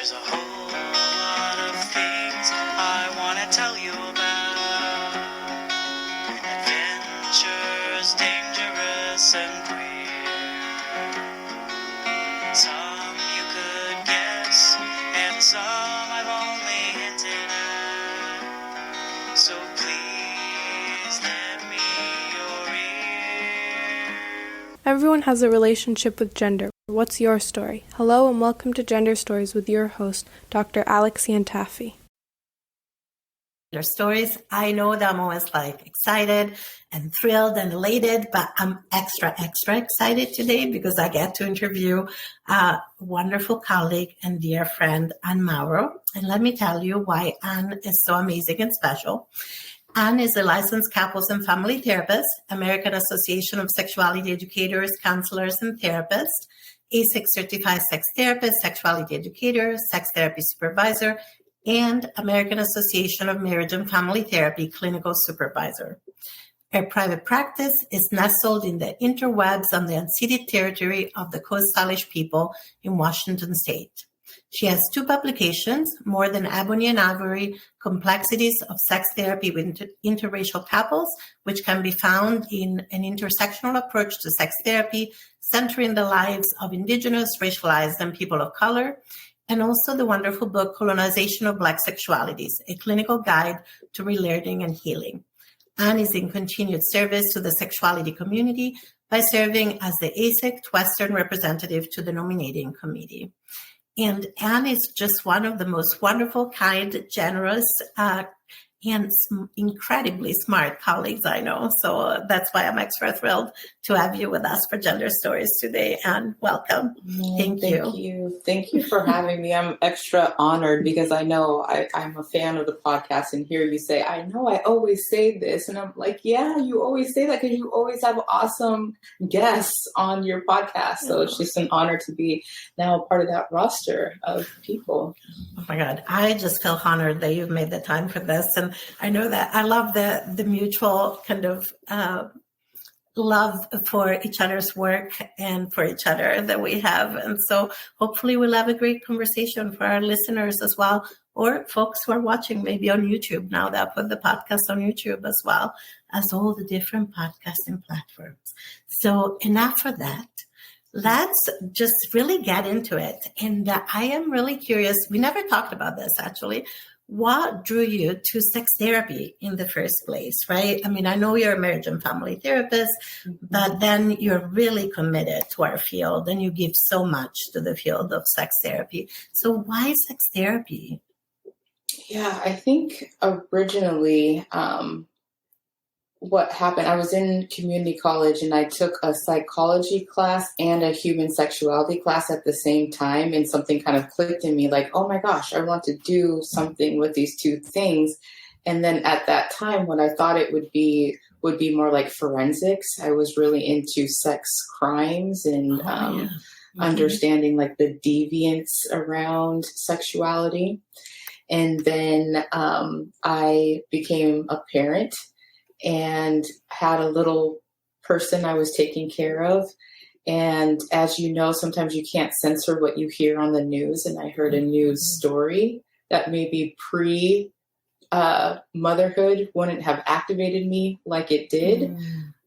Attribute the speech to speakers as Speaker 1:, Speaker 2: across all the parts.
Speaker 1: There's a whole lot of things I want to tell you about. Adventures, dangerous and queer. Some you could guess, and some I've only hinted at. So please lend me your ear.
Speaker 2: Everyone has a relationship with gender. What's your story? Hello and welcome to Gender Stories with your host, Dr. Alex Yantafi.
Speaker 3: Their stories, I know that I'm always excited and thrilled and elated, but I'm extra excited today because I get to interview a wonderful colleague and dear friend, Anne Mauro. And let me tell you why Anne is so amazing and special. Anne is a licensed couples and family therapist, American Association of Sexuality Educators, Counselors, and Therapists, ASIC certified sex therapist, sexuality educator, sex therapy supervisor, and American Association of Marriage and Family Therapy clinical supervisor. Her private practice is nestled in the interwebs on the unceded territory of the Coast Salish people in Washington state. She has 2 publications, More Than Ebony and Ivory, Complexities of Sex Therapy with Interracial Couples, which can be found in an intersectional approach to sex therapy, centering the lives of Indigenous, racialized, and people of color, and also the wonderful book, Colonization of Black Sexualities, a clinical guide to relearning and healing. Anne is in continued service to the sexuality community by serving as the ASIC Western representative to the nominating committee. And Anne is just one of the most wonderful, kind, generous, and incredibly smart colleagues I know. So that's why I'm extra thrilled to have you with us for Gender Stories today. And welcome. Thank you.
Speaker 4: Thank you for having me. I'm extra honored because I know I'm a fan of the podcast, and hear you say, I know I always say this. And I'm like, yeah, you always say that because you always have awesome guests on your podcast. So it's just an honor to be now a part of that roster of people.
Speaker 3: Oh my God. I just feel honored that you've made the time for this. And I know that I love the mutual kind of love for each other's work and for each other that we have. And so hopefully we'll have a great conversation for our listeners as well, or folks who are watching maybe on YouTube now that I put the podcast on YouTube as well as all the different podcasting platforms. So enough of that. Let's just really get into it. And I am really curious. We never talked about this, actually. What drew you to sex therapy in the first place, right? I mean, I know you're a marriage and family therapist, but then you're really committed to our field and you give so much to the field of sex therapy. So why sex therapy?
Speaker 4: Yeah, I think originally what happened, I was in community college and I took a psychology class and a human sexuality class at the same time, and something kind of clicked in me like, oh my gosh, I want to do something with these 2 things. And then at that time, what I thought it would be more like forensics. I was really into sex crimes and understanding like the deviance around sexuality. And then I became a parent and had a little person I was taking care of. And as you know, sometimes you can't censor what you hear on the news. And I heard a news story that maybe pre-motherhood wouldn't have activated me like it did.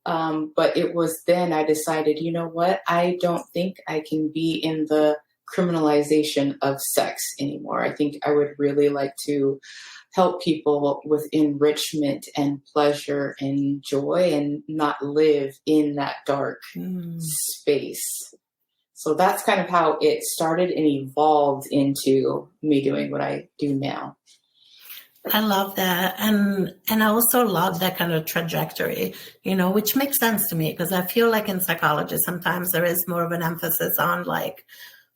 Speaker 4: But it was then I decided, you know what? I don't think I can be in the criminalization of sex anymore. I think I would really like to help people with enrichment and pleasure and joy and not live in that dark space. So that's kind of how it started and evolved into me doing what I do now.
Speaker 3: I love that. And I also love that kind of trajectory, which makes sense to me because I feel like in psychology, sometimes there is more of an emphasis on like,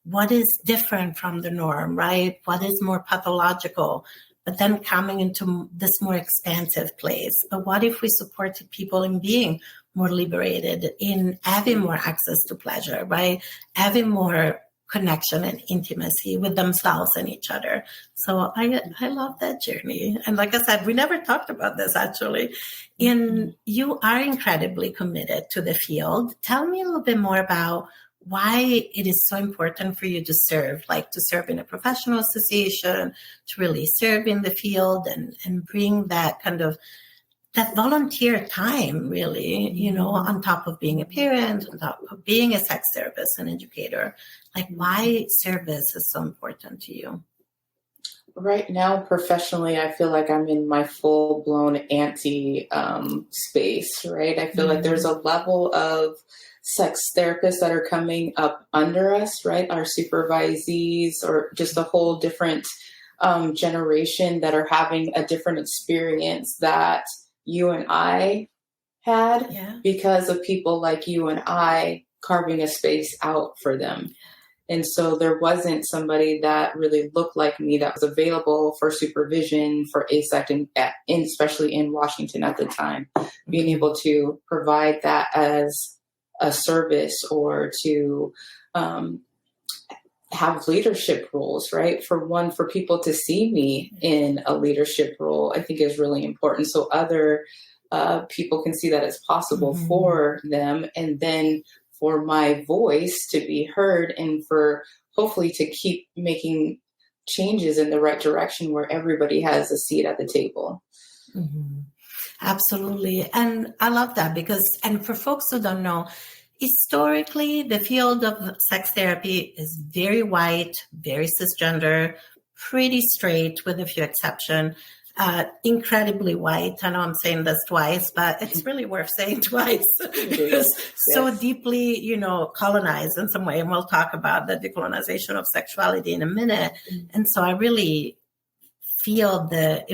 Speaker 3: what is different from the norm, right? What is more pathological? But then coming into this more expansive place. But what if we supported people in being more liberated, in having more access to pleasure, right? Having more connection and intimacy with themselves and each other. So I love that journey. And like I said, we never talked about this actually. And you are incredibly committed to the field. Tell me a little bit more about why it is so important for you to serve, like to serve in a professional association, to really serve in the field and bring that kind of that volunteer time, really, on top of being a parent, on top of being a sex therapist and educator. Like, why service is so important to you?
Speaker 4: Right now, professionally, I feel like I'm in my full-blown anti space, right? I feel like there's a level of sex therapists that are coming up under us, right? Our supervisees, or just a whole different generation that are having a different experience that you and I had because of people like you and I carving a space out for them. And so there wasn't somebody that really looked like me that was available for supervision for ASEC, and especially in Washington at the time, being able to provide that as a service or to have leadership roles, right? For people to see me in a leadership role, I think is really important. So other people can see that it's possible for them, and then for my voice to be heard, and for hopefully to keep making changes in the right direction where everybody has a seat at the table.
Speaker 3: Absolutely. And I love that because, and for folks who don't know, historically, the field of sex therapy is very white, very cisgender, pretty straight with a few exceptions. Incredibly white. I know I'm saying this twice, but it's really worth saying twice. It's so deeply, colonized in some way. And we'll talk about the decolonization of sexuality in a minute. And so I really feel that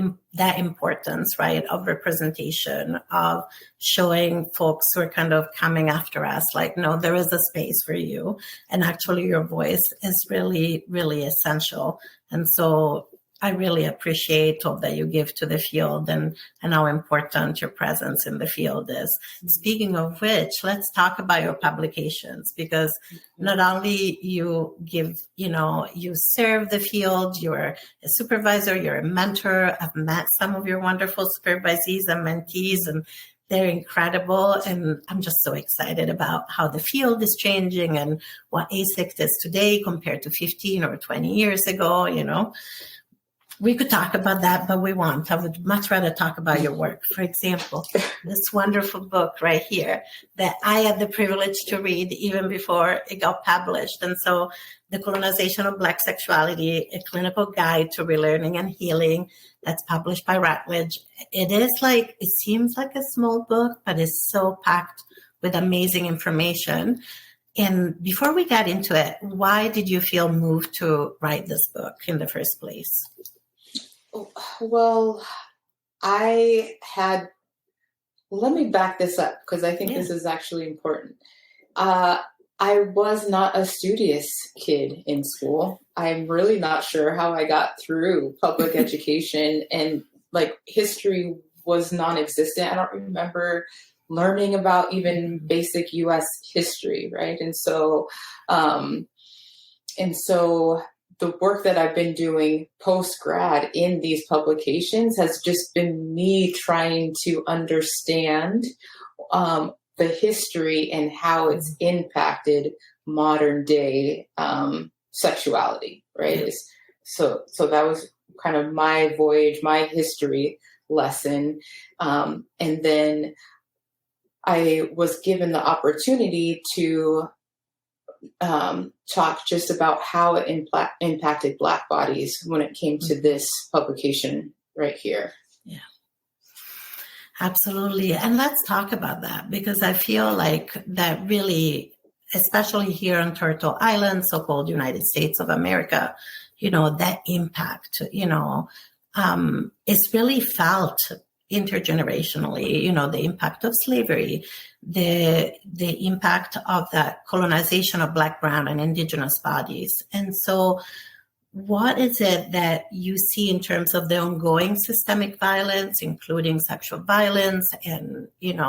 Speaker 3: importance, right, of representation, of showing folks who are kind of coming after us, like, no, there is a space for you. And actually your voice is really, really essential. And so I really appreciate all that you give to the field and how important your presence in the field is. Speaking of which, let's talk about your publications, because not only you give, you serve the field, you're a supervisor, you're a mentor. I've met some of your wonderful supervisees and mentees, and they're incredible. And I'm just so excited about how the field is changing and what ASEC is today compared to 15 or 20 years ago, We could talk about that, but we won't. I would much rather talk about your work. For example, this wonderful book right here that I had the privilege to read even before it got published. And so, The Colonization of Black Sexuality, a clinical guide to relearning and healing, that's published by Routledge. It seems like a small book, but it's so packed with amazing information. And before we got into it, why did you feel moved to write this book in the first place?
Speaker 4: Well, let me back this up because I think this is actually important. I was not a studious kid in school. I'm really not sure how I got through public education, and history was non-existent. I don't remember learning about even basic U.S. history, right? And so the work that I've been doing post-grad in these publications has just been me trying to understand the history and how it's impacted modern day sexuality, right? So that was kind of my voyage, my history lesson. And then I was given the opportunity to talk just about how it impacted Black bodies when it came to this publication right here.
Speaker 3: Yeah, absolutely. And let's talk about that, because I feel like that really, especially here on Turtle Island, so-called United States of America, that impact, is really felt intergenerationally, the impact of slavery, the impact of that colonization of Black, brown, and indigenous bodies. And so what is it that you see in terms of the ongoing systemic violence, including sexual violence, and, and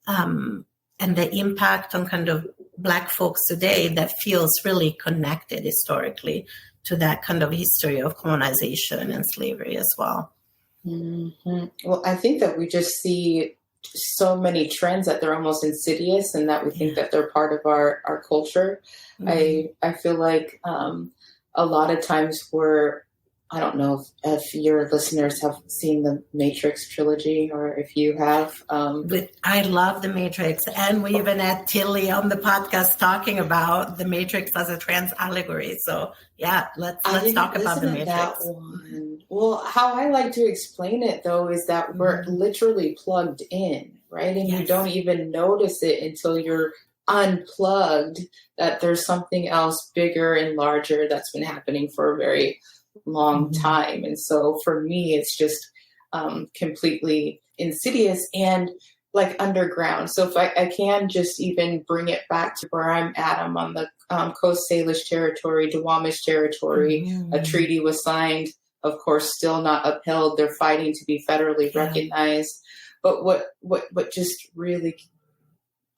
Speaker 3: the impact on kind of Black folks today that feels really connected historically to that kind of history of colonization and slavery as well?
Speaker 4: Mm-hmm. Well, I think that we just see so many trends that they're almost insidious and that we think that they're part of our culture. I feel like a lot of times I don't know if your listeners have seen the Matrix trilogy or if you have.
Speaker 3: But I love the Matrix, and we even had Tilly on the podcast talking about the Matrix as a trans allegory. So yeah, let's talk about the Matrix.
Speaker 4: That one. Well, how I like to explain it though is that we're literally plugged in, right? And you don't even notice it until you're unplugged, that there's something else bigger and larger that's been happening for a very long time. And so for me, it's just completely insidious and like underground. So if I can just even bring it back to where I'm at, I'm on the Coast Salish territory, Duwamish territory. A treaty was signed, of course, still not upheld. They're fighting to be federally recognized. But what just really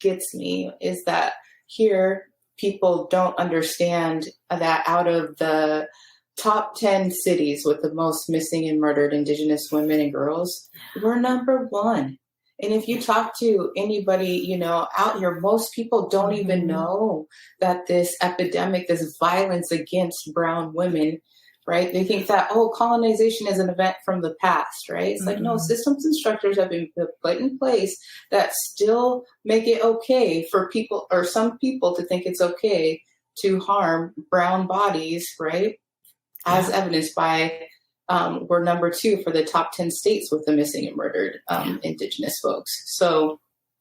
Speaker 4: gets me is that here people don't understand that out of the top 10 cities with the most missing and murdered Indigenous women and girls, we're number one. And if you talk to anybody, out here, most people don't even know that this epidemic, this violence against brown women, right? They think that, colonization is an event from the past, right? It's like, no, systems and structures have been put in place that still make it okay for people, or some people, to think it's okay to harm brown bodies, right? As evidenced by, we're number 2 for the top 10 states with the missing and murdered Indigenous folks. So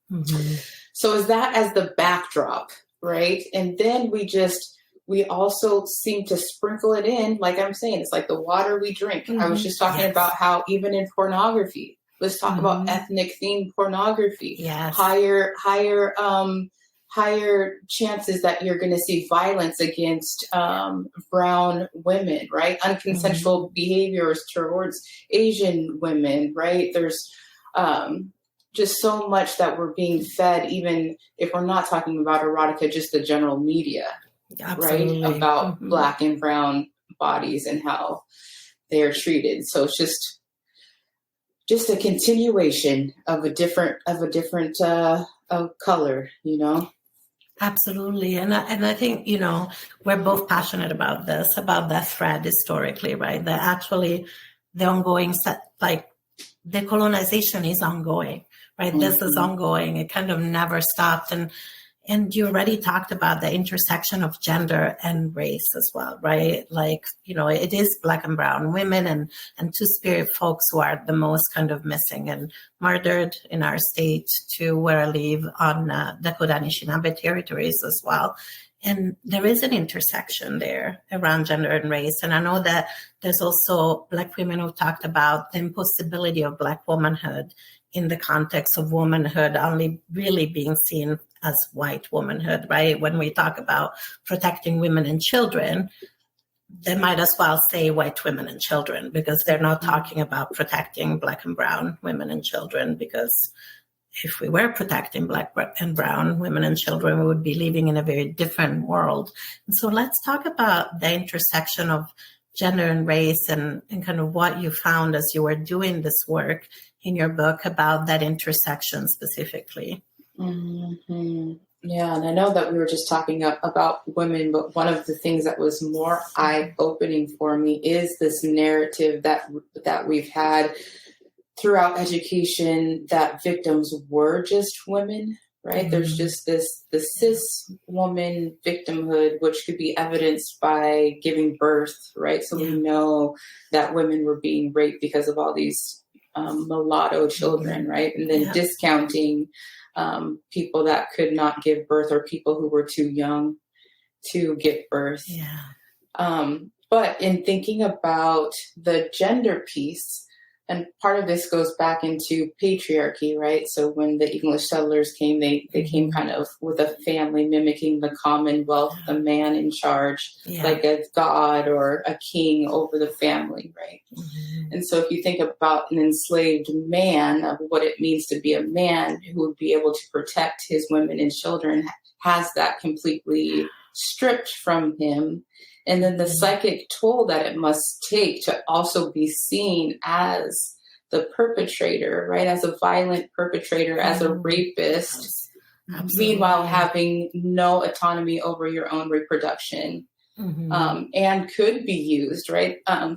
Speaker 4: is that as the backdrop, right? And then we also seem to sprinkle it in, like I'm saying, it's like the water we drink. I was just talking about how even in pornography, let's talk about ethnic themed pornography, higher chances that you're going to see violence against brown women, right? Unconsensual behaviors towards Asian women, right? There's just so much that we're being fed, even if we're not talking about erotica, just the general media, right? About Black and brown bodies and how they are treated. So it's just a continuation of a different color,
Speaker 3: Absolutely. And I think, we're both passionate about this, about that thread historically, right? That actually the ongoing the colonization is ongoing, right? This is ongoing. It kind of never stopped. And you already talked about the intersection of gender and race as well, right? Like, it is Black and brown women and Two-Spirit folks who are the most kind of missing and murdered in our state, to where I live on Dakota Anishinaabe territories as well. And there is an intersection there around gender and race. And I know that there's also Black women who talked about the impossibility of Black womanhood in the context of womanhood only really being seen as white womanhood, right? When we talk about protecting women and children, they might as well say white women and children, because they're not talking about protecting Black and brown women and children, because if we were protecting Black and brown women and children, we would be living in a very different world. And so let's talk about the intersection of gender and race and kind of what you found as you were doing this work in your book about that intersection specifically.
Speaker 4: Yeah, and I know that we were just talking about women, but one of the things that was more eye-opening for me is this narrative that we've had throughout education, that victims were just women, right? There's just the cis woman victimhood, which could be evidenced by giving birth, right? So we know that women were being raped because of all these mulatto children, right? And then discounting people that could not give birth, or people who were too young to give birth. But in thinking about the gender piece, and part of this goes back into patriarchy, right? So when the English settlers came, they came kind of with a family mimicking the commonwealth, the man in charge, like a god or a king over the family, right? And so if you think about an enslaved man, of what it means to be a man who would be able to protect his women and children, has that completely stripped from him. And then the psychic toll that it must take to also be seen as the perpetrator, right? As a violent perpetrator, as a rapist, meanwhile having no autonomy over your own reproduction, and could be used, right? I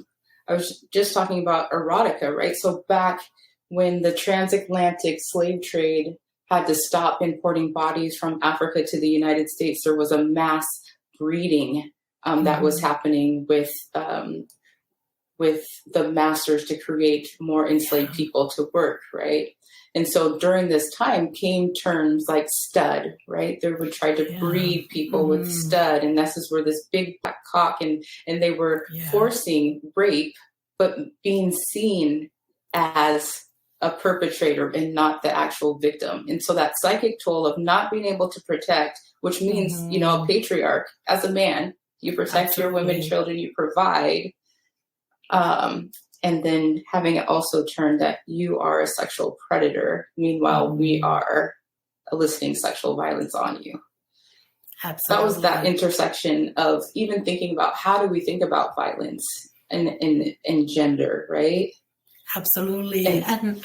Speaker 4: was just talking about erotica, right? So back when the transatlantic slave trade had to stop importing bodies from Africa to the United States, there was a mass breeding that was happening with the masters to create more enslaved people to work, right? And so during this time came terms like stud, right? They would try to breed people with stud, and this is where this big black cock, and they were forcing rape, but being seen as a perpetrator and not the actual victim. And so that psychic toll of not being able to protect, which means, you know, a patriarch as a man, you protect your women, children, you provide, and then having it also turned that you are a sexual predator. Meanwhile, we are eliciting sexual violence on you.
Speaker 3: Absolutely.
Speaker 4: That was that intersection of even thinking about how do we think about violence and gender, right?
Speaker 3: Absolutely. And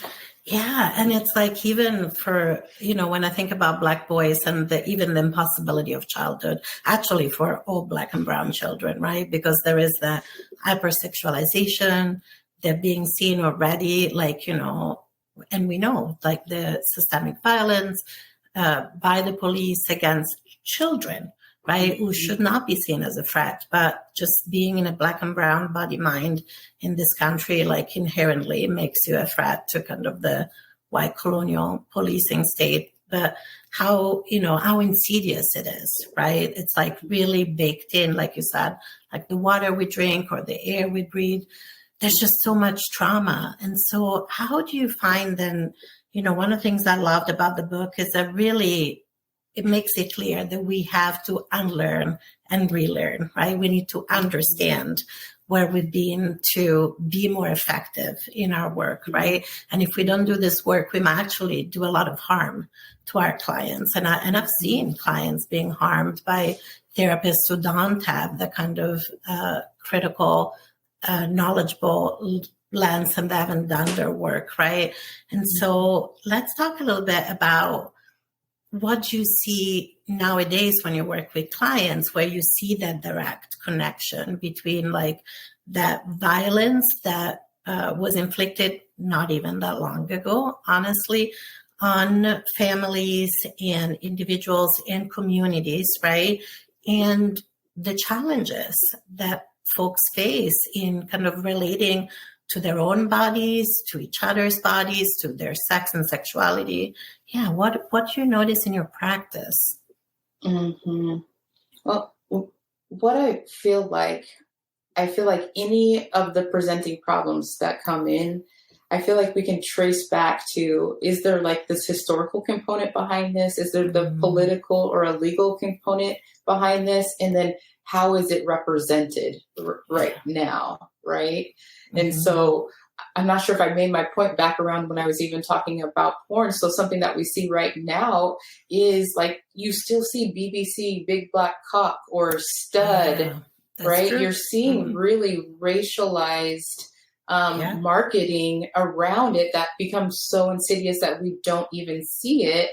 Speaker 3: it's like, even for, you know, when I think about Black boys and even the impossibility of childhood, actually for all Black and brown children, right? Because there is that hypersexualization, they're being seen already, like, you know, and we know like the systemic violence by the police against children, right, who should not be seen as a threat, but just being in a Black and brown body mind in this country, like inherently makes you a threat to kind of the white colonial policing state. But how, you know, how insidious it is, right? It's like really baked in, like you said, like the water we drink or the air we breathe. There's just so much trauma. And so how do you find then, you know, one of the things I loved about the book is that really it makes it clear that we have to unlearn and relearn, right? We need to understand where we've been to be more effective in our work, right? And if we don't do this work, we might actually do a lot of harm to our clients. And I've seen clients being harmed by therapists who don't have the kind of critical, knowledgeable lens, and they haven't done their work, right? And so let's talk a little bit about what you see nowadays when you work with clients, where you see that direct connection between like that violence that was inflicted not even that long ago, honestly, on families and individuals and communities, right? And the challenges that folks face in kind of relating to their own bodies, to each other's bodies, to their sex and sexuality. Yeah, what you notice in your practice?
Speaker 4: Well, what I feel like any of the presenting problems that come in, I feel like we can trace back to, is there like this historical component behind this? Is there the political or a legal component behind this? And then how is it represented right now, right? And so I'm not sure if I made my point back around when I was even talking about porn. So something that we see right now is like, you still see BBC, big black cock, or stud, right? True. You're seeing really racialized marketing around it that becomes so insidious that we don't even see it.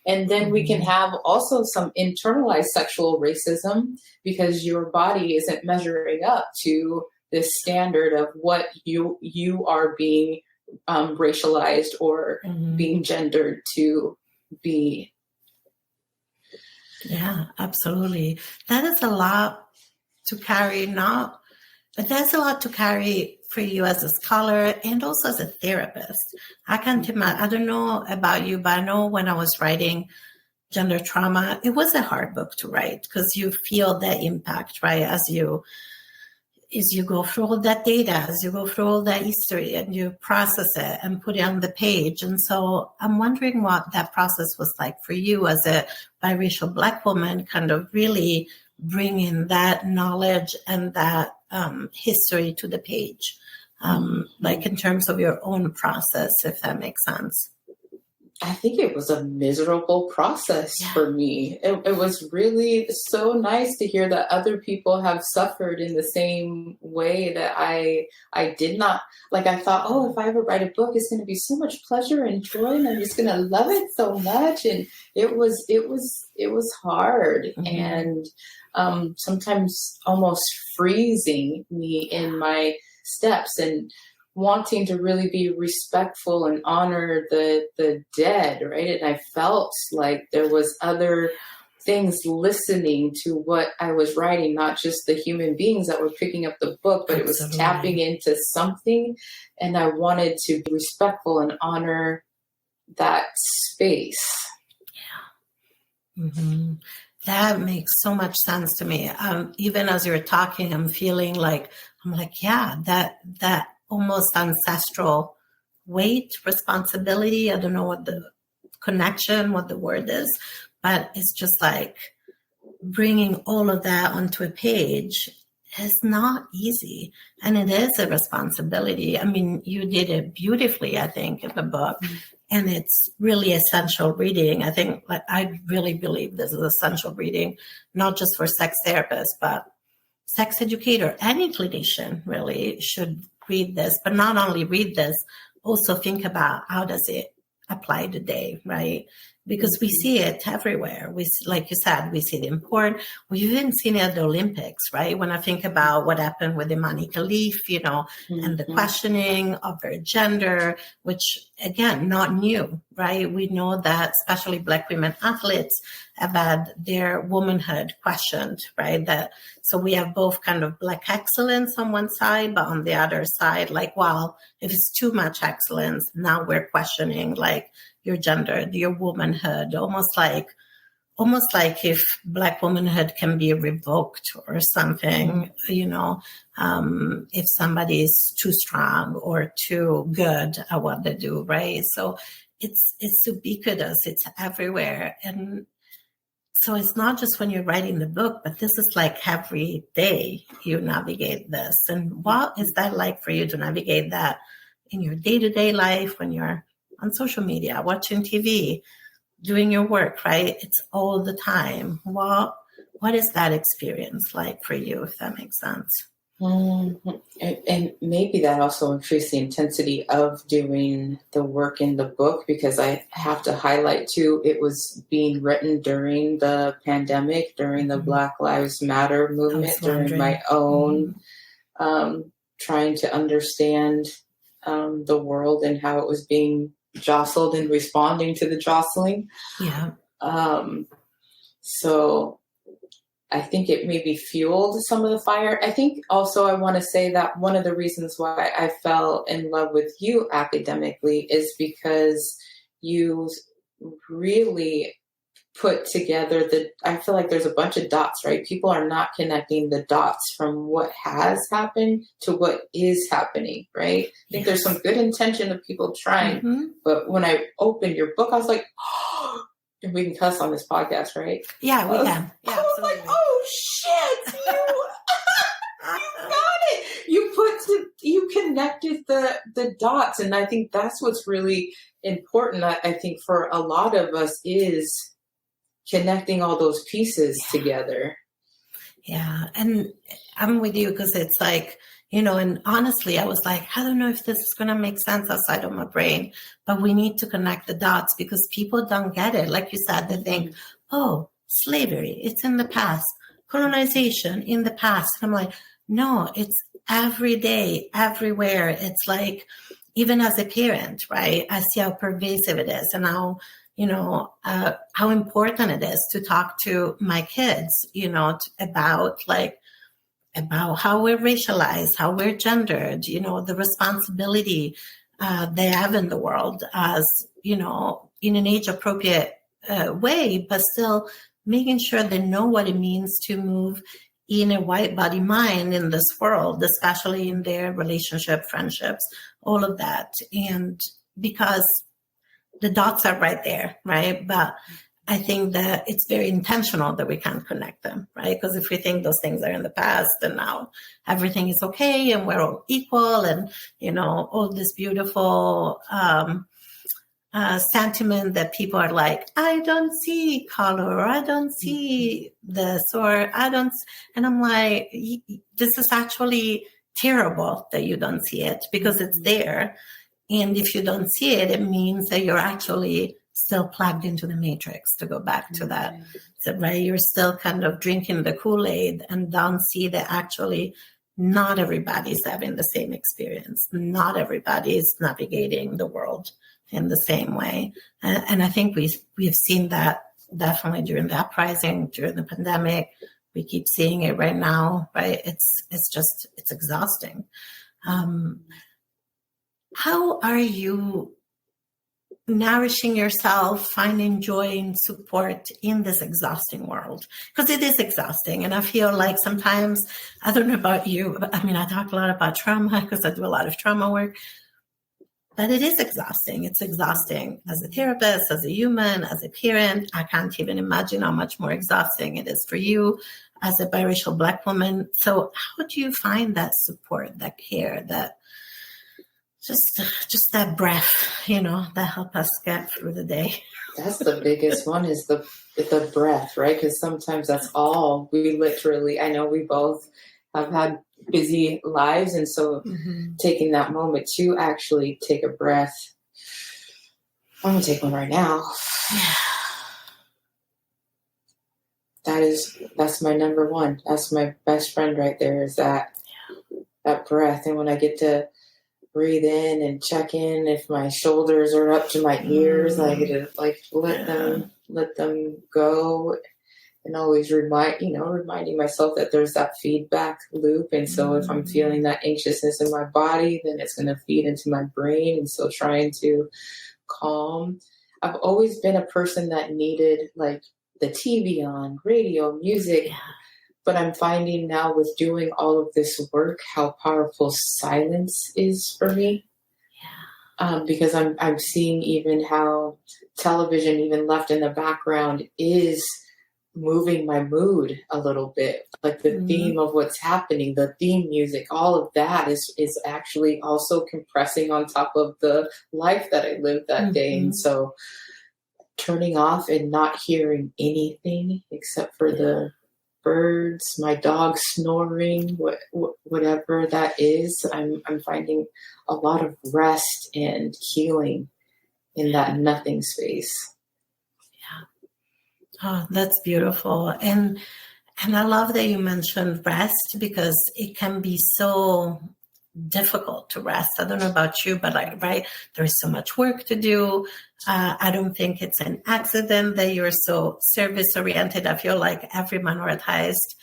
Speaker 4: And then we can have also some internalized sexual racism because your body isn't measuring up to this standard of what you are being racialized or being gendered to be.
Speaker 3: Yeah, absolutely. That is a lot to carry now, but that's a lot to carry for you as a scholar and also as a therapist. I can't imagine, I don't know about you, but I know when I was writing Gender Trauma, it was a hard book to write because you feel the impact, right? As you go through all that data, as you go through all that history and you process it and put it on the page. And so I'm wondering what that process was like for you as a biracial Black woman, kind of really bringing that knowledge and that history to the page, like in terms of your own process, if that makes sense.
Speaker 4: I think it was a miserable process for me. It was really so nice to hear that other people have suffered in the same way that I did not. Like, I thought, oh, if I ever write a book, it's going to be so much pleasure and joy, and I'm just going to love it so much. And it was hard, and sometimes almost freezing me in my steps, and wanting to really be respectful and honor the dead, right? And I felt like there was other things listening to what I was writing, not just the human beings that were picking up the book, but it was tapping into something. And I wanted to be respectful and honor that space.
Speaker 3: Yeah. Mm-hmm. That makes so much sense to me. Even as you're talking, I'm like, yeah, that almost ancestral weight, responsibility. I don't know what the connection, what the word is, but it's just like bringing all of that onto a page is not easy. And it is a responsibility. I mean, you did it beautifully, I think, in the book. And it's really essential reading. I think, I really believe this is essential reading, not just for sex therapists, but sex educator, any clinician really should read this, but not only read this, also think about how does it apply today, right? Because we see it everywhere. Like you said, we see it in porn. We've even seen it at the Olympics, right? When I think about what happened with Imani Khalif, and the questioning of her gender, which again, not new, right? We know that especially Black women athletes have had their womanhood questioned, right? So we have both kind of Black excellence on one side, but on the other side, like, well, if it's too much excellence, now we're questioning like your gender, your womanhood, almost like if Black womanhood can be revoked or something, if somebody is too strong or too good at what they do, right? So it's ubiquitous, it's everywhere. And so it's not just when you're writing the book, but this is like every day you navigate this. And what is that like for you to navigate that in your day-to-day life when you're on social media, watching TV, doing your work, right? It's all the time. What is that experience like for you, if that makes sense?
Speaker 4: And maybe that also increased the intensity of doing the work in the book, because I have to highlight too, it was being written during the pandemic, during the Black Lives Matter movement, during my own trying to understand the world and how it was being jostled and responding to the jostling.
Speaker 3: Yeah.
Speaker 4: So I think it maybe fueled some of the fire. I think also I want to say that one of the reasons why I fell in love with you academically is because you really put together I feel like there's a bunch of dots, right? People are not connecting the dots from what has happened to what is happening, right? I think there's some good intention of people trying, but when I opened your book, I was like, oh, and we can cuss on this podcast, right?
Speaker 3: Yeah, we can. Yeah,
Speaker 4: I was like, oh shit, you got it. You connected the dots. And I think that's what's really important. I think for a lot of us is connecting all those pieces together.
Speaker 3: Yeah. And I'm with you because it's like, and honestly, I was like, I don't know if this is going to make sense outside of my brain, but we need to connect the dots because people don't get it. Like you said, they think, oh, slavery, it's in the past. Colonization in the past. And I'm like, no, it's every day, everywhere. It's like, even as a parent, right? I see how pervasive it is and how important it is to talk to my kids, about how we're racialized, how we're gendered, the responsibility they have in the world as, in an age appropriate way, but still making sure they know what it means to move in a white body mind in this world, especially in their relationship, friendships, all of that. And because the dots are right there, right? But I think that it's very intentional that we can't connect them, right? Because if we think those things are in the past and now everything is okay and we're all equal and, all this beautiful sentiment that people are like, I don't see color, or I don't see this, or I don't. And I'm like, this is actually terrible that you don't see it because it's there. And if you don't see it, it means that you're actually still plugged into the matrix, to go back to that. So, right, you're still kind of drinking the Kool-Aid and don't see that actually not everybody's having the same experience. Not everybody is navigating the world in the same way. And I think we've seen that definitely during the uprising, during the pandemic. We keep seeing it right now, right? It's exhausting. How are you nourishing yourself, finding joy and support in this exhausting world? Because it is exhausting. And I feel like sometimes, I don't know about you, but I mean, I talk a lot about trauma because I do a lot of trauma work, but it is exhausting. It's exhausting as a therapist, as a human, as a parent. I can't even imagine how much more exhausting it is for you as a biracial Black woman. So how do you find that support, that care, that just that breath, that help us get through the day?
Speaker 4: That's the biggest one, is the breath, right? Because sometimes that's all we literally, I know we both have had busy lives. And so taking that moment to actually take a breath. I'm going to take one right now. That's my number one. That's my best friend right there, is that breath. And when I get to breathe in and check in, if my shoulders are up to my ears, I get to let them go, and always reminding myself that there's that feedback loop. And so if I'm feeling that anxiousness in my body, then it's going to feed into my brain. And so trying to calm. I've always been a person that needed like the TV on, radio, music. But I'm finding now with doing all of this work, how powerful silence is for me. Because I'm seeing even how television, even left in the background, is moving my mood a little bit. Like the theme of what's happening, the theme music, all of that is actually also compressing on top of the life that I lived that day. And so turning off and not hearing anything except for the birds, my dog snoring, whatever that is, I'm finding a lot of rest and healing in that nothing space.
Speaker 3: Oh, that's beautiful. And I love that you mentioned rest, because it can be so difficult to rest. I don't know about you, but there's so much work to do. I don't think it's an accident that you're so service oriented. I feel like every minoritized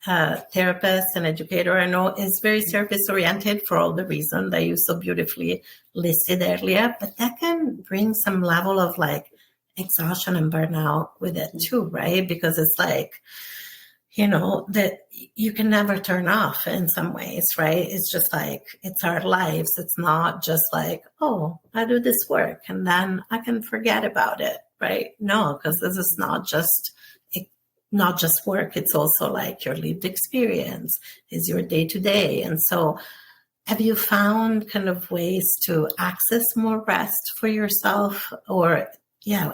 Speaker 3: therapist and educator I know is very service oriented for all the reasons that you so beautifully listed earlier. But that can bring some level of like exhaustion and burnout with it too, right? Because it's like, that you can never turn off in some ways, right? It's just like, it's our lives. It's not just like, oh, I do this work and then I can forget about it, right? No, because this is not just work. It's also like your lived experience, is your day to day. And so have you found kind of ways to access more rest for yourself? Or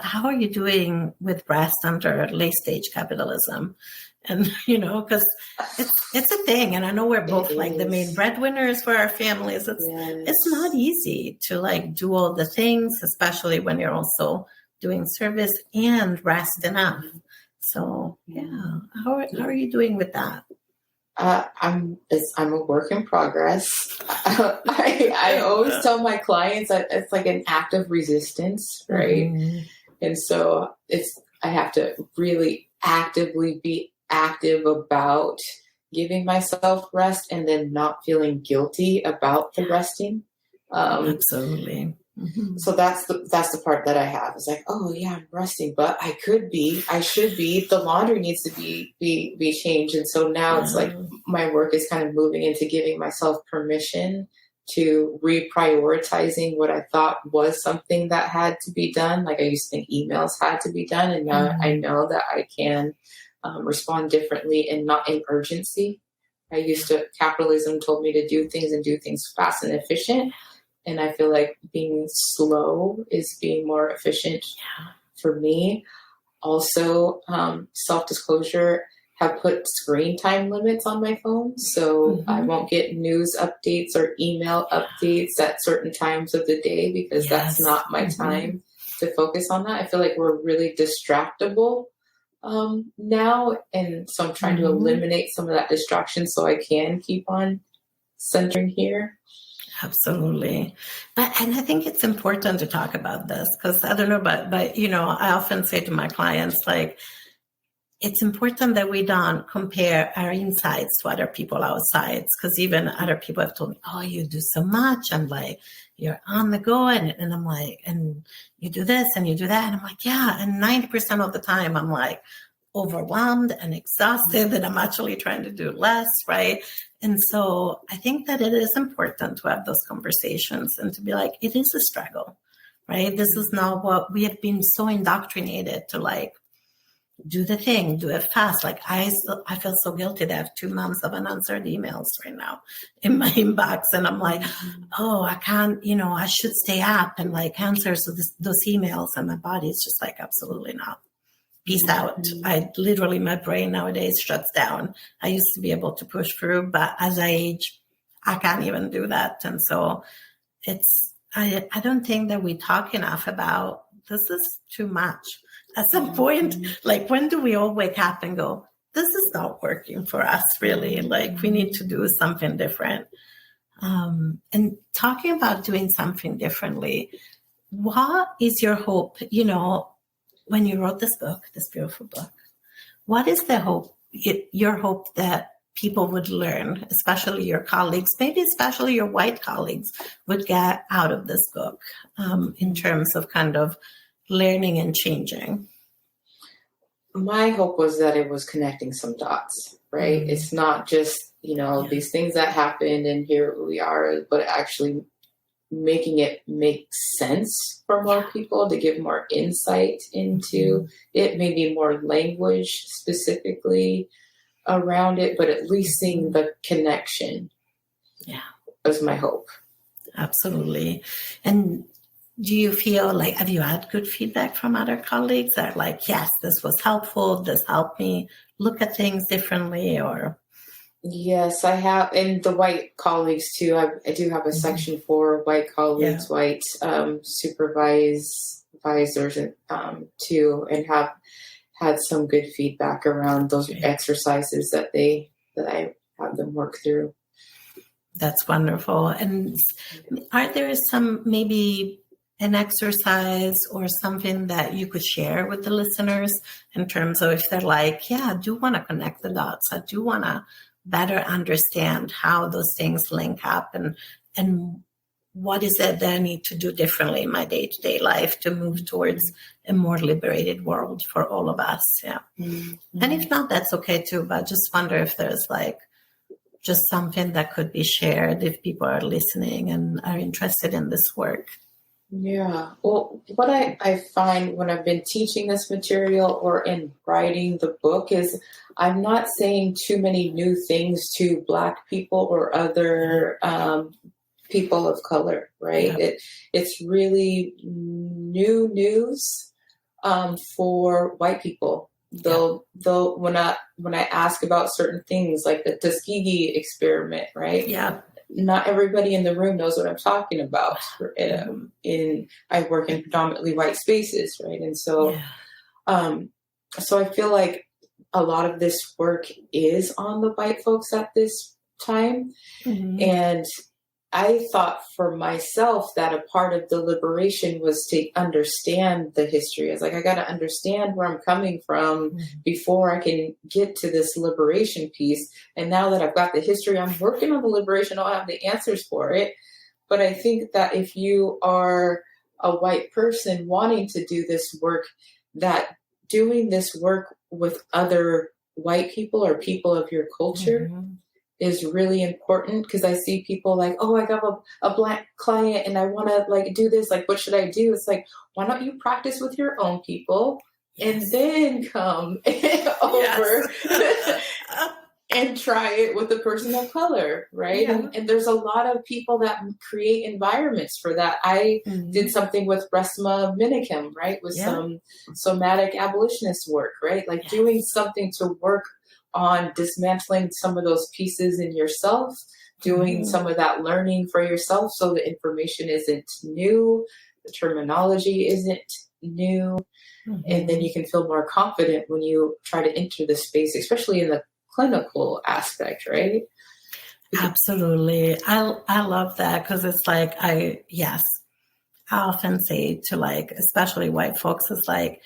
Speaker 3: how are you doing with rest under late stage capitalism? And, because it's a thing. And I know we're both like the main breadwinners for our families. It's not easy to like do all the things, especially when you're also doing service and rest enough. So, how are you doing with that?
Speaker 4: I'm a work in progress. I always tell my clients that it's like an act of resistance, right? And so I have to really actively be active about giving myself rest and then not feeling guilty about the resting.
Speaker 3: Absolutely.
Speaker 4: So that's the part that I have. It's like, oh yeah, I'm resting, but I should be, the laundry needs to be changed. And so now it's like my work is kind of moving into giving myself permission to reprioritizing what I thought was something that had to be done. Like I used to think emails had to be done. And now I know that I can respond differently and not in urgency. Capitalism told me to do things fast and efficient. And I feel like being slow is being more efficient for me. Also, self-disclosure, have put screen time limits on my phone. So I won't get news updates or email updates at certain times of the day because that's not my time to focus on that. I feel like we're really distractible now. And so I'm trying to eliminate some of that distraction so I can keep on centering here.
Speaker 3: Absolutely. And I think it's important to talk about this because I don't know, but, I often say to my clients, like, it's important that we don't compare our insides to other people outsides, because even other people have told me, oh, you do so much. And like, you're on the go. And I'm like, and you do this and you do that. And I'm like, yeah. And 90% of the time I'm like overwhelmed and exhausted and I'm actually trying to do less. Right. And so I think that it is important to have those conversations and to be like, it is a struggle, right? This is not what we have been so indoctrinated to, like, do the thing, do it fast. Like I feel so guilty that I have 2 months of unanswered emails right now in my inbox. And I'm like, oh, I can't, I should stay up and like answer those emails. And my body is just like, absolutely not. Peace out. My brain nowadays shuts down. I used to be able to push through, but as I age, I can't even do that. And so I don't think that we talk enough about this is too much. At some point, like, when do we all wake up and go, this is not working for us, really? Like, we need to do something different. And talking about doing something differently, what is your hope, when you wrote this book, this beautiful book? What is the hope, your hope that people would learn, especially your colleagues, maybe especially your white colleagues, would get out of this book in terms of kind of learning and changing?
Speaker 4: My hope was that it was connecting some dots, right? It's not just, these things that happened and here we are, but actually making it make sense for more people, to give more insight into it, maybe more language specifically around it, but at least seeing the connection. Yeah, was my hope.
Speaker 3: Absolutely. And do you feel like, have you had good feedback from other colleagues that are like, yes, this was helpful, this helped me look at things differently? Or
Speaker 4: yes, I have. And the white colleagues too. I do have a section for white colleagues, white supervisors too, and have had some good feedback around those exercises that I have them work through.
Speaker 3: That's wonderful. And are there some, maybe an exercise or something that you could share with the listeners in terms of, if they're like, yeah, I do want to connect the dots, I do want to better understand how those things link up, and what is it that I need to do differently in my day-to-day life to move towards a more liberated world for all of us? Yeah. And if not, that's okay too, but just wonder if there's like just something that could be shared if people are listening and are interested in this work.
Speaker 4: Yeah. Well, what I find when I've been teaching this material or in writing the book is I'm not saying too many new things to Black people or other people of color, right? Yeah. It's really new news for white people. They'll when I ask about certain things like the Tuskegee experiment, right? Yeah. Not everybody in the room knows what I'm talking about. I work in predominantly white spaces, right? And so, so I feel like a lot of this work is on the white folks at this time. And I thought for myself that a part of the liberation was to understand the history. I was like, I got to understand where I'm coming from before I can get to this liberation piece. And now that I've got the history, I'm working on the liberation. I'll have the answers for it. But I think that if you are a white person wanting to do this work, that doing this work with other white people or people of your culture is really important, because I see people like, oh, I got a Black client and I want to like do this. Like, what should I do? It's like, why don't you practice with your own people and then come over? and try it with a person of color, right?
Speaker 3: Yeah.
Speaker 4: And there's a lot of people that create environments for that. I did something with Resma Minikim, right? With some somatic abolitionist work, right? Like doing something to work on dismantling some of those pieces in yourself, doing some of that learning for yourself so the information isn't new, the terminology isn't new, and then you can feel more confident when you try to enter the space, especially in the clinical aspect, right?
Speaker 3: Absolutely. I love that because it's like, I often say to like, especially white folks, it's like,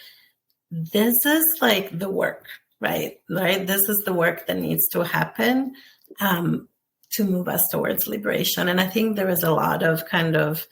Speaker 3: this is like the work, right? Right. This is the work that needs to happen to move us towards liberation. And I think there is a lot of kind of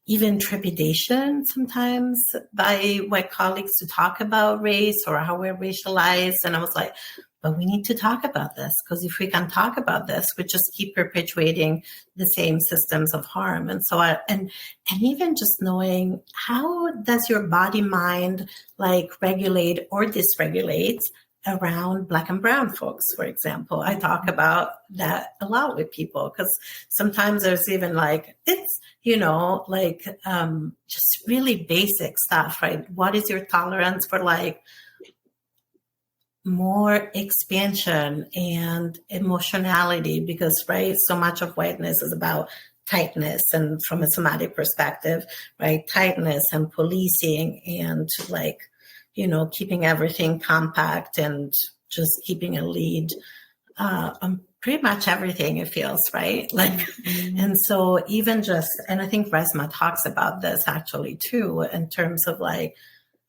Speaker 3: even trepidation sometimes by white colleagues to talk about race or how we're racialized. And I was like, but we need to talk about this, because if we can talk about this, we just keep perpetuating the same systems of harm. And so and even just knowing, how does your body mind like regulate or dysregulate around Black and brown folks, for example. I talk about that a lot with people, because sometimes there's even like, it's, like just really basic stuff, right? What is your tolerance for like more expansion and emotionality? Because, right, so much of whiteness is about tightness, and from a somatic perspective, right, tightness and policing and like, keeping everything compact and just keeping a lead on pretty much everything, it feels, right? Like, and so even just, and I think Resma talks about this actually too, in terms of like,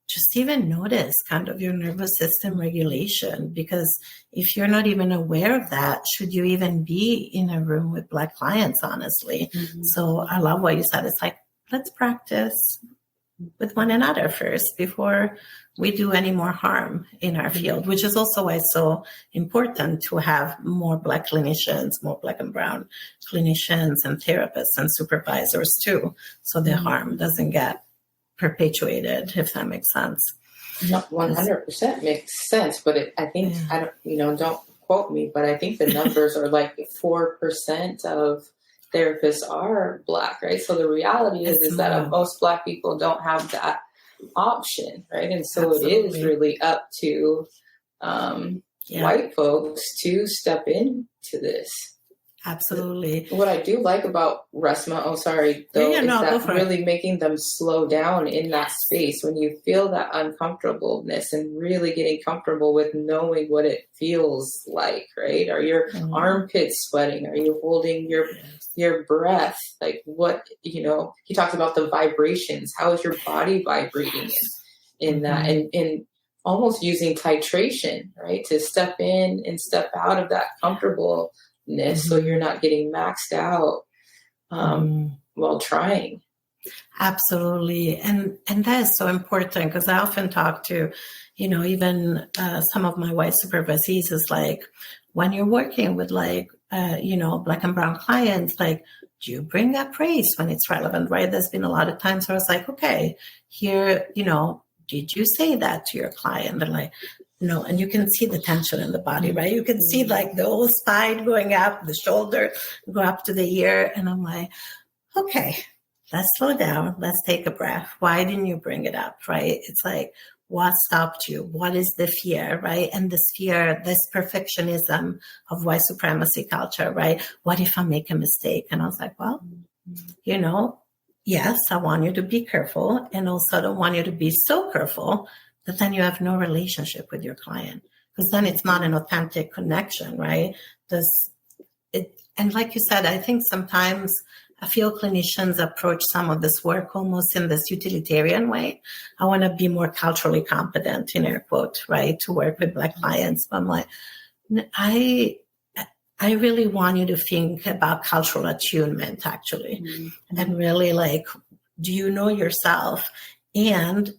Speaker 3: just even notice kind of your nervous system regulation, because if you're not even aware of that, should you even be in a room with Black clients, honestly? So I love what you said. It's like, let's practice with one another first before we do any more harm in our field, which is also why it's so important to have more Black clinicians, more Black and brown clinicians and therapists and supervisors too, so the harm doesn't get perpetuated, if that makes sense.
Speaker 4: Not 100% makes sense, but I think, I don't, don't quote me, but I think the numbers are like 4% of therapists are Black, right? So the reality is that most Black people don't have that option, right? And so It is really up to white folks to step into this.
Speaker 3: Absolutely.
Speaker 4: What I do like about Resma, is that really making them slow down in that space when you feel that uncomfortableness, and really getting comfortable with knowing what it feels like, right? Are your armpits sweating? Are you holding your breath? Like what, he talks about the vibrations. How is your body vibrating in that? And almost using titration, right? To step in and step out of that comfortable, so you're not getting maxed out while trying.
Speaker 3: Absolutely. And that is so important, because I often talk to, even some of my white supervisees is like, when you're working with like, Black and brown clients, like, do you bring up race when it's relevant, right? There's been a lot of times where I was like, okay, here, did you say that to your client? They're like, no, and you can see the tension in the body, right? You can see like the whole spine going up, the shoulder go up to the ear. And I'm like, okay, let's slow down. Let's take a breath. Why didn't you bring it up, right? It's like, what stopped you? What is the fear, right? And this fear, this perfectionism of white supremacy culture, right? What if I make a mistake? And I was like, well, yes, I want you to be careful. And also I don't want you to be so careful that then you have no relationship with your client, because then it's not an authentic connection, right? And like you said, I think sometimes I feel clinicians approach some of this work almost in this utilitarian way. I want to be more culturally competent, in air quote, right, to work with Black clients. But I'm like, I really want you to think about cultural attunement, actually, and really like, do you know yourself? And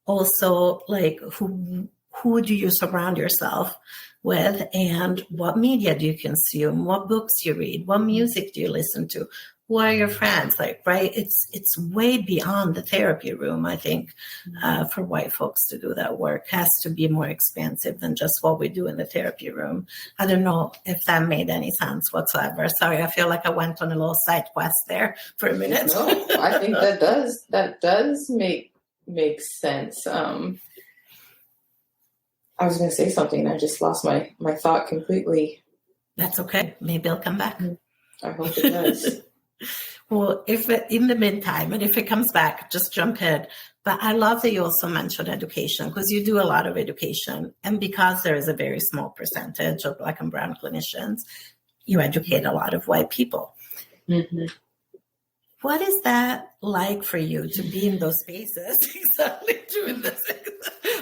Speaker 3: also, like, who do you surround yourself with, and what media do you consume? What books you read? What music do you listen to? who are your friends? Like, right? It's way beyond the therapy room. I think for white folks to do that work has to be more expansive than just what we do in the therapy room. I don't know if that made any sense whatsoever. Sorry, I feel like I went on a little side quest there for a minute.
Speaker 4: No, I think that does make sense. I was going to say something and I just lost my thought completely.
Speaker 3: That's okay. Maybe I'll come back.
Speaker 4: I hope it does.
Speaker 3: Well, in the meantime, and if it comes back, just jump in. But I love that you also mentioned education, because you do a lot of education. And because there is a very small percentage of Black and Brown clinicians, you educate a lot of white people.
Speaker 4: Mm-hmm.
Speaker 3: What is that like for you to be in those spaces? Exactly, doing this.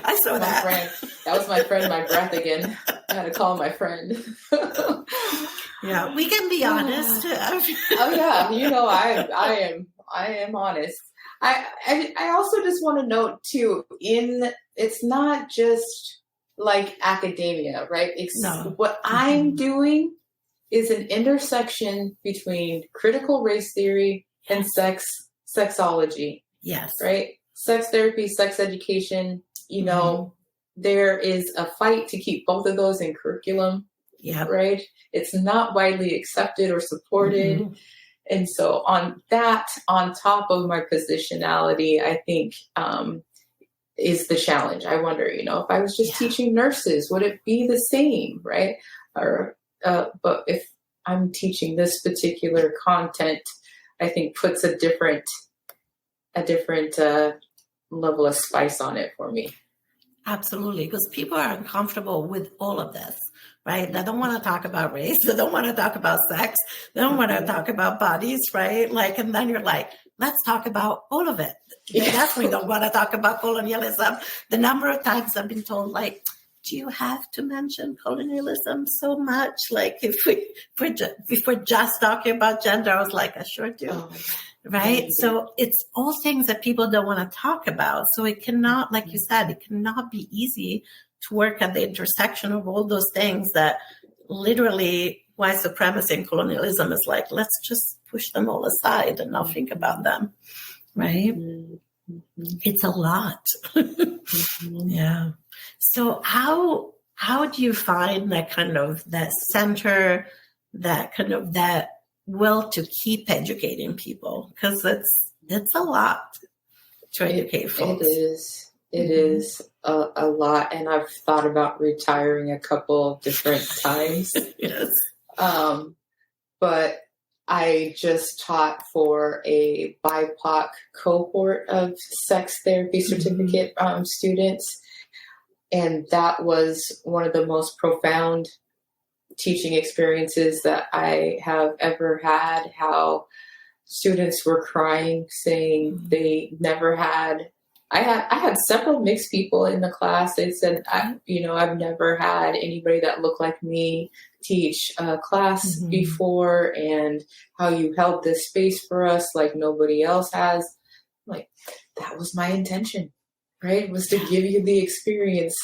Speaker 3: I saw that.
Speaker 4: Friend. That was my friend, my breath again. I had to call my friend.
Speaker 3: Yeah, we can be honest.
Speaker 4: Oh yeah, I am honest. I also just want to note too, it's not just like academia, right? What I'm doing is an intersection between critical race theory and sexology.
Speaker 3: Yes.
Speaker 4: Right? Sex therapy, sex education, there is a fight to keep both of those in curriculum.
Speaker 3: Yeah.
Speaker 4: Right? It's not widely accepted or supported. Mm-hmm. And so on top of my positionality, I think is the challenge. I wonder, if I was just teaching nurses, would it be the same, right? But if I'm teaching this particular content, I think puts a different level of spice on it for me.
Speaker 3: Absolutely, because people are uncomfortable with all of this, right? They don't want to talk about race. They don't want to talk about sex. They don't want to talk about bodies, right? Like, and then you're like, let's talk about all of it. They definitely don't want to talk about colonialism. The number of times I've been told, like, do you have to mention colonialism so much? Like, if we're just talking about gender, I was like, I sure do. Oh, right? So it's all things that people don't want to talk about. So it cannot, like you said, it cannot be easy to work at the intersection of all those things that literally white supremacy and colonialism is like, let's just push them all aside and not think about them. Right? Mm-hmm. It's a lot. Mm-hmm. Yeah. So how do you find that kind of that center, that kind of that will to keep educating people? Because it's a lot to educate folks.
Speaker 4: It is a lot, and I've thought about retiring a couple of different times.
Speaker 3: Yes.
Speaker 4: But I just taught for a BIPOC cohort of sex therapy certificate students. And that was one of the most profound teaching experiences that I have ever had, how students were crying, saying they never had. I had several mixed people in the class. They said, I've never had anybody that looked like me teach a class before, and how you held this space for us like nobody else has. Like, that was my intention, right? Was to give you the experience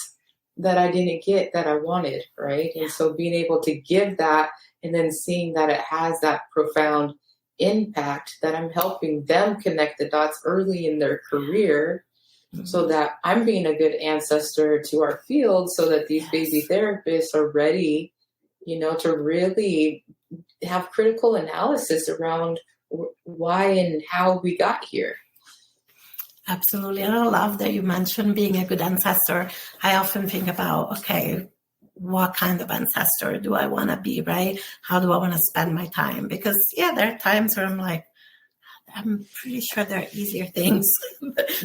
Speaker 4: that I didn't get that I wanted, right? And so being able to give that and then seeing that it has that profound impact, that I'm helping them connect the dots early in their career, so that I'm being a good ancestor to our field, so that these baby therapists are ready, to really have critical analysis around why and how we got here.
Speaker 3: Absolutely. And I love that you mentioned being a good ancestor. I often think about, okay, what kind of ancestor do I want to be, right? How do I want to spend my time? Because, there are times where I'm like, I'm pretty sure there are easier things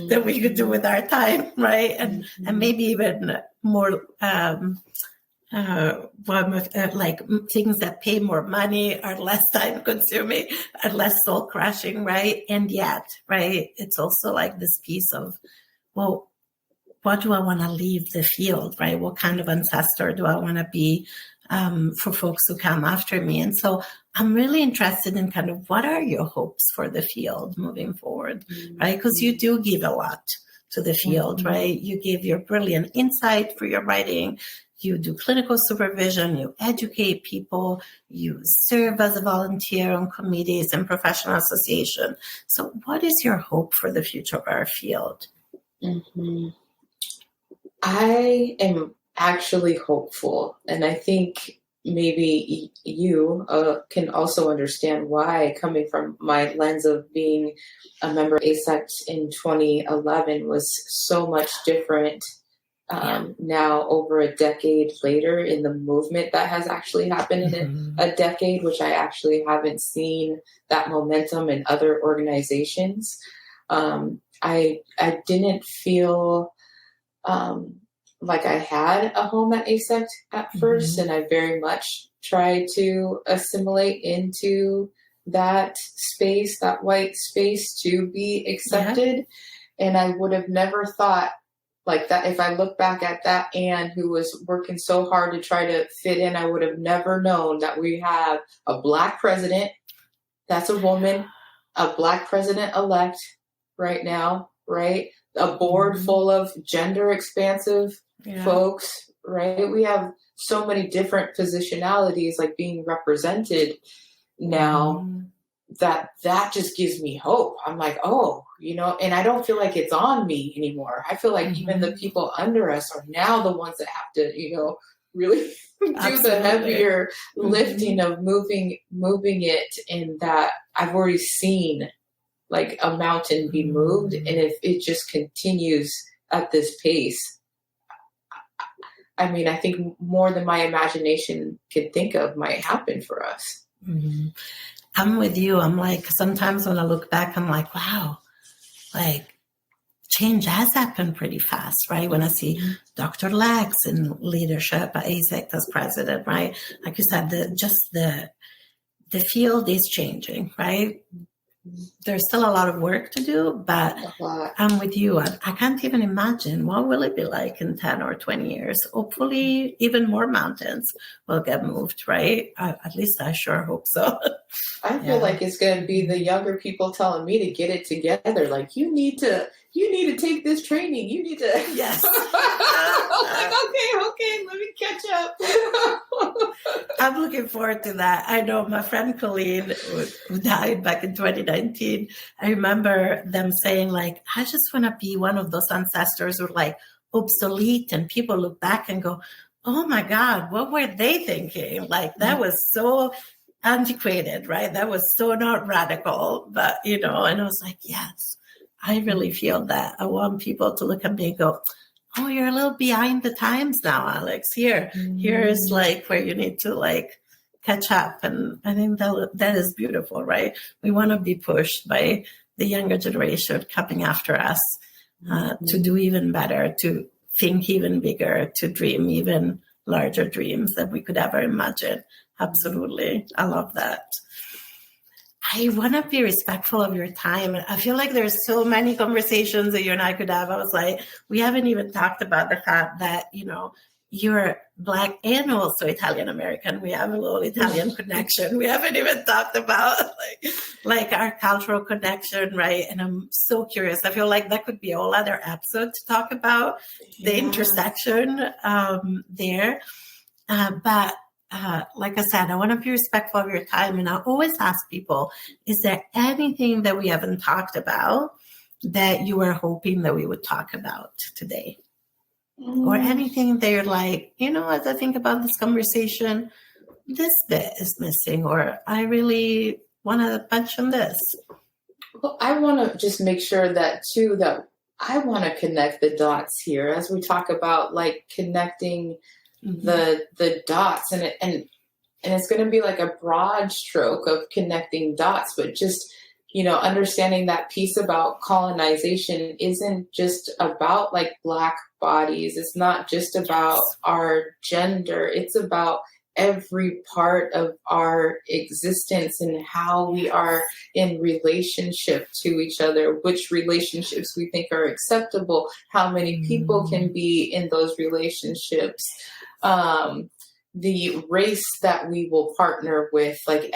Speaker 3: that we could do with our time, right? And maybe even more like things that pay more money, are less time consuming, are less soul crushing, right? And yet, right, it's also like this piece of, well, what do I want to leave the field, right? What kind of ancestor do I want to be for folks who come after me? And so I'm really interested in kind of what are your hopes for the field moving forward, right? Because you do give a lot to the field, right? You give your brilliant insight for your writing. You do clinical supervision, you educate people, you serve as a volunteer on committees and professional association. So what is your hope for the future of our field?
Speaker 4: Mm-hmm. I am actually hopeful, and I think maybe you can also understand why, coming from my lens of being a member of ASECT in 2011 was so much different now over a decade later in the movement that has actually happened in a decade, which I actually haven't seen that momentum in other organizations. I didn't feel like I had a home at ASECT at first, and I very much tried to assimilate into that space, that white space, to be accepted. And I would have never thought like that. If I look back at that Anne who was working so hard to try to fit in, I would have never known that we have a Black president. That's a woman, a Black president-elect right now, right? A board full of gender expansive folks, right? We have so many different positionalities like being represented now that just gives me hope. I'm like, oh, and I don't feel like it's on me anymore. I feel like even the people under us are now the ones that have to, really do the heavier lifting of moving it, and that I've already seen like a mountain be moved. And if it just continues at this pace, I mean, I think more than my imagination could think of might happen for us.
Speaker 3: I'm with you. I'm like, sometimes when I look back, I'm like, wow, like change has happened pretty fast, right? When I see Dr. Lax in leadership at ASECT as president, right? Like you said, the field is changing, right? There's still a lot of work to do, but I'm with you. I can't even imagine what will it be like in 10 or 20 years. Hopefully, even more mountains will get moved, right? At least I sure hope so.
Speaker 4: I feel like it's going to be the younger people telling me to get it together. Like, you need to take this training. You need to.
Speaker 3: Yes.
Speaker 4: I'm like, okay, let me catch up.
Speaker 3: I'm looking forward to that. I know my friend Colleen, who died back in 2019, I remember them saying, like, I just want to be one of those ancestors who are like obsolete, and people look back and go, oh my God, what were they thinking? Like, that was so antiquated, right? That was so not radical, but, and I was like, yes, I really feel that. I want people to look at me and go, oh, you're a little behind the times now, Alex. Here's like where you need to like catch up. And I think that is beautiful, right? We want to be pushed by the younger generation coming after us to do even better, to think even bigger, to dream even larger dreams that we could ever imagine. Absolutely. I love that. I want to be respectful of your time. I feel like there's so many conversations that you and I could have. I was like, we haven't even talked about the fact that, you're Black and also Italian American. We have a little Italian connection. We haven't even talked about like our cultural connection, right? And I'm so curious. I feel like that could be a whole other episode to talk about the intersection there. But like I said, I want to be respectful of your time. And I always ask people, is there anything that we haven't talked about that you were hoping that we would talk about today? Or anything that you're like, as I think about this conversation, this bit is missing, or I really want to mention this.
Speaker 4: Well, I want to just make sure that too, that I want to connect the dots here as we talk about like connecting the dots, and it's going to be like a broad stroke of connecting dots, but just understanding that piece about colonization isn't just about like Black bodies. It's not just about our gender. It's about every part of our existence and how we are in relationship to each other, which relationships we think are acceptable, how many people can be in those relationships, the race that we will partner with, like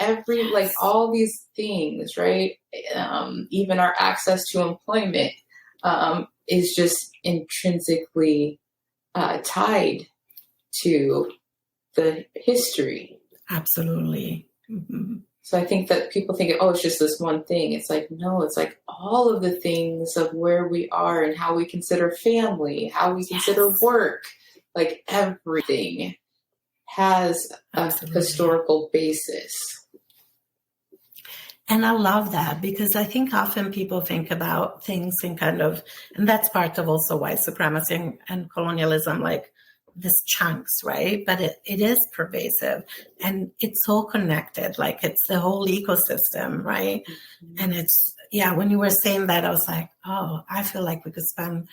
Speaker 4: all these things, right? Even our access to employment. is just intrinsically tied to the history.
Speaker 3: Absolutely. Mm-hmm.
Speaker 4: So I think that people think, oh, it's just this one thing. It's like, no, it's like all of the things of where we are and how we consider family, how we consider work, like everything has a historical basis.
Speaker 3: And I love that, because I think often people think about things in kind of, and that's part of also white supremacy and colonialism, like this chunks, right? But it is pervasive and it's all connected. Like it's the whole ecosystem, right? Mm-hmm. And it's, when you were saying that, I was like, oh, I feel like we could spend,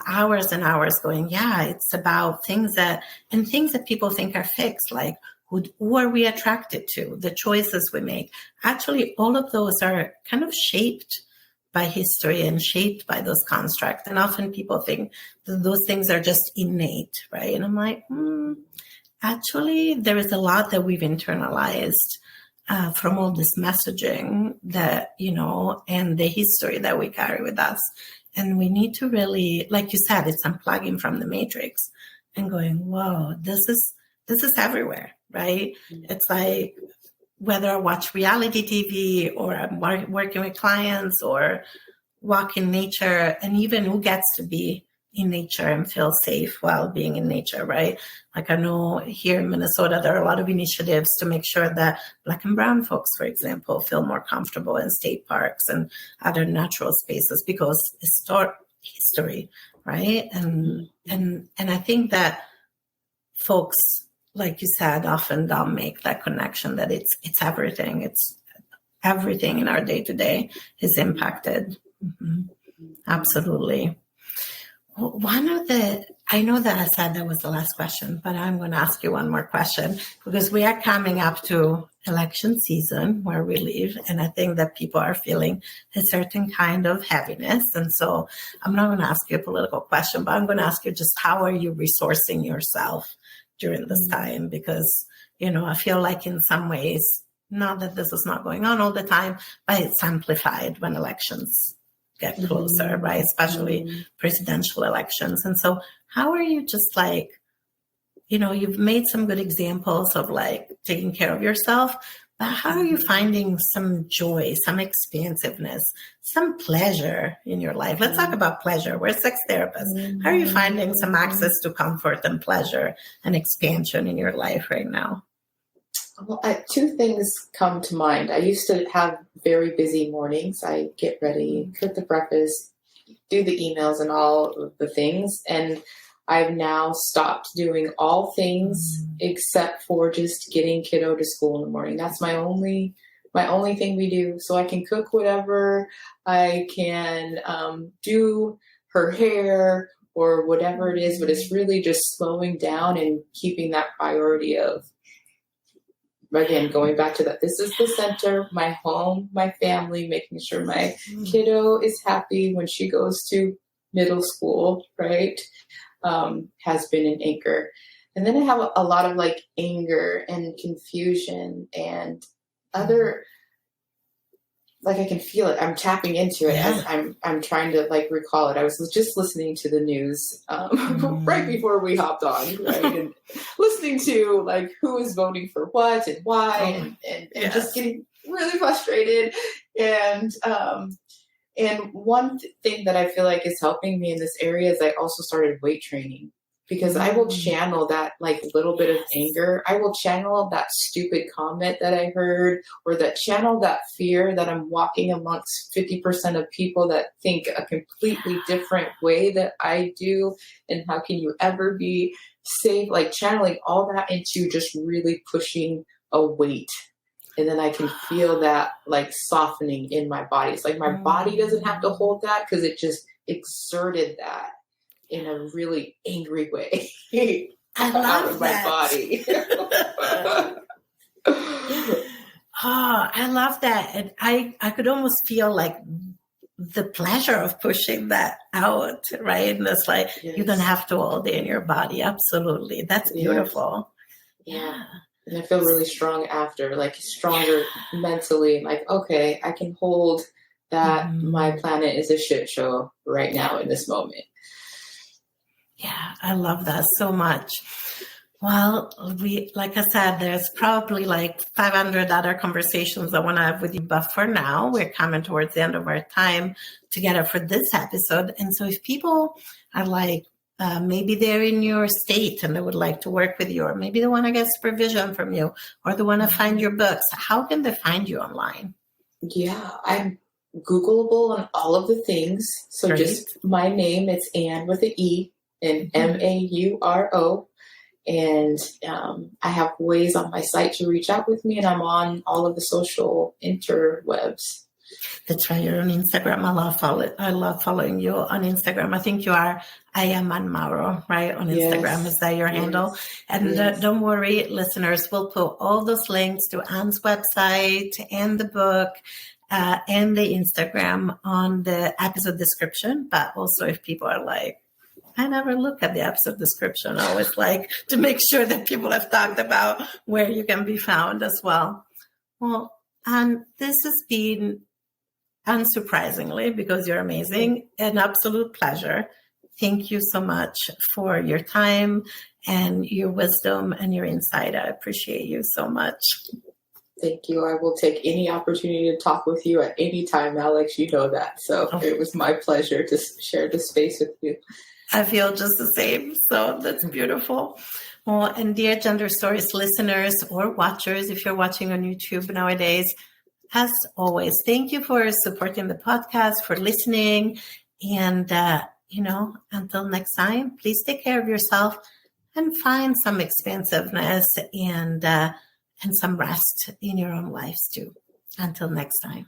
Speaker 3: hours and hours going, it's about things that people think are fixed, like who are we attracted to, the choices we make. Actually, all of those are kind of shaped by history and shaped by those constructs. And often people think that those things are just innate, right? And I'm like, actually, there is a lot that we've internalized from all this messaging that, and the history that we carry with us. And we need to really, like you said, it's unplugging from the matrix and going, whoa, this is everywhere, right? Mm-hmm. It's like, whether I watch reality TV or I'm working with clients or walk in nature, and even who gets to be in nature and feel safe while being in nature, right? Like I know here in Minnesota, there are a lot of initiatives to make sure that Black and brown folks, for example, feel more comfortable in state parks and other natural spaces because history, right? And I think that folks, like you said, often don't make that connection that it's everything. It's everything in our day-to-day is impacted. Mm-hmm. Absolutely. I know that I said that was the last question, but I'm going to ask you one more question, because we are coming up to election season where we live. And I think that people are feeling a certain kind of heaviness. And so I'm not going to ask you a political question, but I'm going to ask you just how are you resourcing yourself during this time? Because, I feel like in some ways, not that this is not going on all the time, but it's amplified when elections get closer, right? Especially presidential elections. And so how are you just like, you've made some good examples of like taking care of yourself, but how are you finding some joy, some expansiveness, some pleasure in your life? Let's talk about pleasure. We're sex therapists. How are you finding some access to comfort and pleasure and expansion in your life right now?
Speaker 4: Well, two things come to mind. I used to have very busy mornings. I get ready, cook the breakfast, do the emails and all of the things. And I've now stopped doing all things except for just getting kiddo to school in the morning. That's my only thing we do. So I can cook whatever, I can do her hair or whatever it is, but it's really just slowing down and keeping that priority of, again, going back to that, this is the center, my home, my family, making sure my kiddo is happy when she goes to middle school, right? Has been an anchor. And then I have a lot of like anger and confusion and other, like I can feel it. I'm tapping into it as I'm trying to like recall it. I was just listening to the news right before we hopped on, right? And listening to like who is voting for what and why and just getting really frustrated. And one thing that I feel like is helping me in this area is I also started weight training, because I will channel that like little bit of anger. I will channel that stupid comment that I heard, or that channel that fear that I'm walking amongst 50% of people that think a completely different way that I do. And how can you ever be safe? Like channeling all that into just really pushing a weight. And then I can feel that like softening in my body. It's like my body doesn't have to hold that because it just exerted that in a really angry way.
Speaker 3: I love
Speaker 4: my body.
Speaker 3: I love that. And I could almost feel like the pleasure of pushing that out, right? And it's like, you don't have to hold it in your body. Absolutely. That's beautiful. Yeah.
Speaker 4: And I feel really strong after, like stronger mentally. Like, okay, I can hold that my planet is a shit show right now in this moment.
Speaker 3: Yeah, I love that so much. Well, like I said, there's probably like 500 other conversations I want to have with you. But for now, we're coming towards the end of our time together for this episode. And so if people are like, maybe they're in your state and they would like to work with you, or maybe they want to get supervision from you, or they want to find your books, how can they find you online?
Speaker 4: Yeah, I'm Googleable on all of the things. So
Speaker 3: Great.
Speaker 4: Just my name, it's Anne with an E and Mauro. And I have ways on my site to reach out with me, and I'm on all of the social interwebs.
Speaker 3: That's right. You're on Instagram. I love following you on Instagram. I think you are. I am Anne Mauro, right? On Instagram.
Speaker 4: Yes.
Speaker 3: Is that your handle? And don't worry, listeners, we'll put all those links to Anne's website and the book and the Instagram on the episode description. But also if people are like, I never look at the episode description. I always like to make sure that people have talked about where you can be found as well. Well, and this has been, unsurprisingly, because you're amazing, an absolute pleasure. Thank you so much for your time and your wisdom and your insight. I appreciate you so much.
Speaker 4: Thank you. I will take any opportunity to talk with you at any time, Alex. You know that. So It was my pleasure to share this space with you.
Speaker 3: I feel just the same. So that's beautiful. Well, and dear Gender Stories listeners or watchers, if you're watching on YouTube nowadays, as always, thank you for supporting the podcast, for listening. And, until next time, please take care of yourself and find some expansiveness and some rest in your own lives too. Until next time.